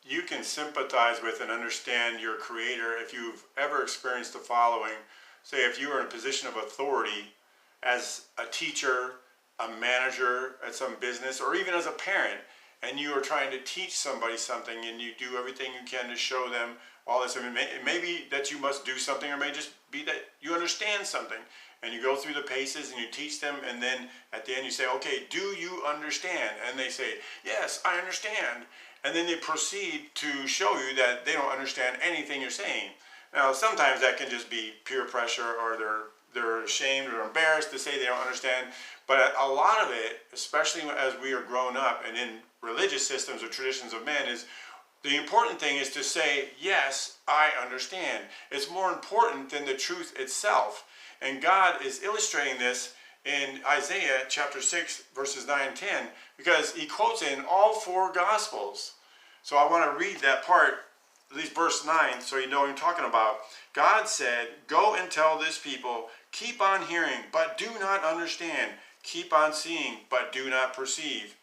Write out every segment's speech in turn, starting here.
you can sympathize with and understand your Creator if you've ever experienced the following. Say if you are in a position of authority as a teacher, a manager at some business, or even as a parent, and you are trying to teach somebody something and you do everything you can to show them all this. I mean, it may be that you must do something, or it may just be that you understand something, and you go through the paces and you teach them, and then at the end you say, okay, do you understand? And they say, yes, I understand. And then they proceed to show you that they don't understand anything you're saying. Now, sometimes that can just be peer pressure, or they're ashamed or embarrassed to say they don't understand. But a lot of it, especially as we are grown up and in religious systems or traditions of men, is the important thing is to say, yes, I understand. It's more important than the truth itself. And God is illustrating this in Isaiah chapter 6, verses 9 and 10, because he quotes it in all four Gospels. So I want to read that part, at least verse 9, so you know what I'm talking about. God said, go and tell this people, keep on hearing, but do not understand. Keep on seeing, but do not perceive.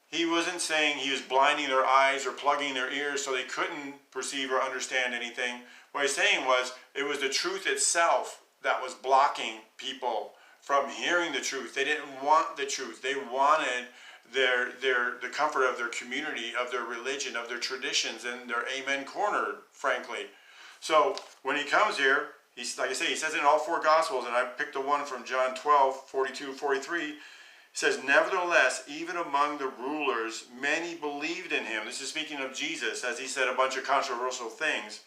He wasn't saying he was blinding their eyes or plugging their ears so they couldn't perceive or understand anything. What he's saying was, it was the truth itself that was blocking people from hearing the truth. They didn't want the truth. They wanted the comfort of their community, of their religion, of their traditions, and their amen corner, frankly. So when he comes here, he's, like I say, he says it in all four Gospels, and I picked the one from John 12, 42, 43. He says, nevertheless, even among the rulers, many believed in him. This is speaking of Jesus, as he said a bunch of controversial things.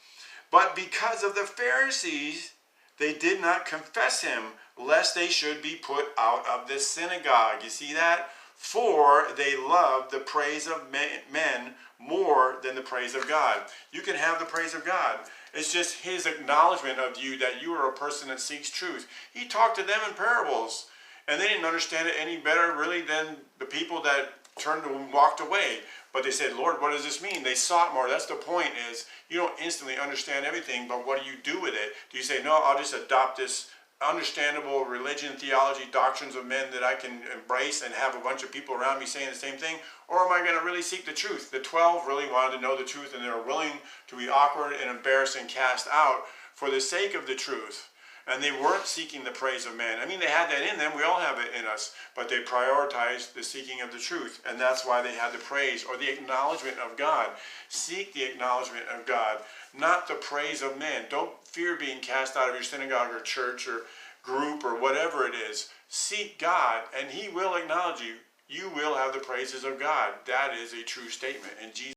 But because of the Pharisees, they did not confess him, lest they should be put out of the synagogue. You see that? For they loved the praise of men more than the praise of God. You can have the praise of God. It's just his acknowledgement of you that you are a person that seeks truth. He talked to them in parables, and they didn't understand it any better really than the people that turned and walked away. But they said, Lord, what does this mean? They sought more. That's the point, is you don't instantly understand everything, but what do you do with it? Do you say, no, I'll just adopt this understandable religion, theology, doctrines of men that I can embrace and have a bunch of people around me saying the same thing? Or am I going to really seek the truth? The 12 really wanted to know the truth, and they were willing to be awkward and embarrassed and cast out for the sake of the truth. And they weren't seeking the praise of man. I mean, they had that in them. We all have it in us. But they prioritized the seeking of the truth. And that's why they had the praise or the acknowledgement of God. Seek the acknowledgement of God, not the praise of men. Don't fear being cast out of your synagogue or church or group or whatever it is. Seek God, and he will acknowledge you. You will have the praises of God. That is a true statement. And Jesus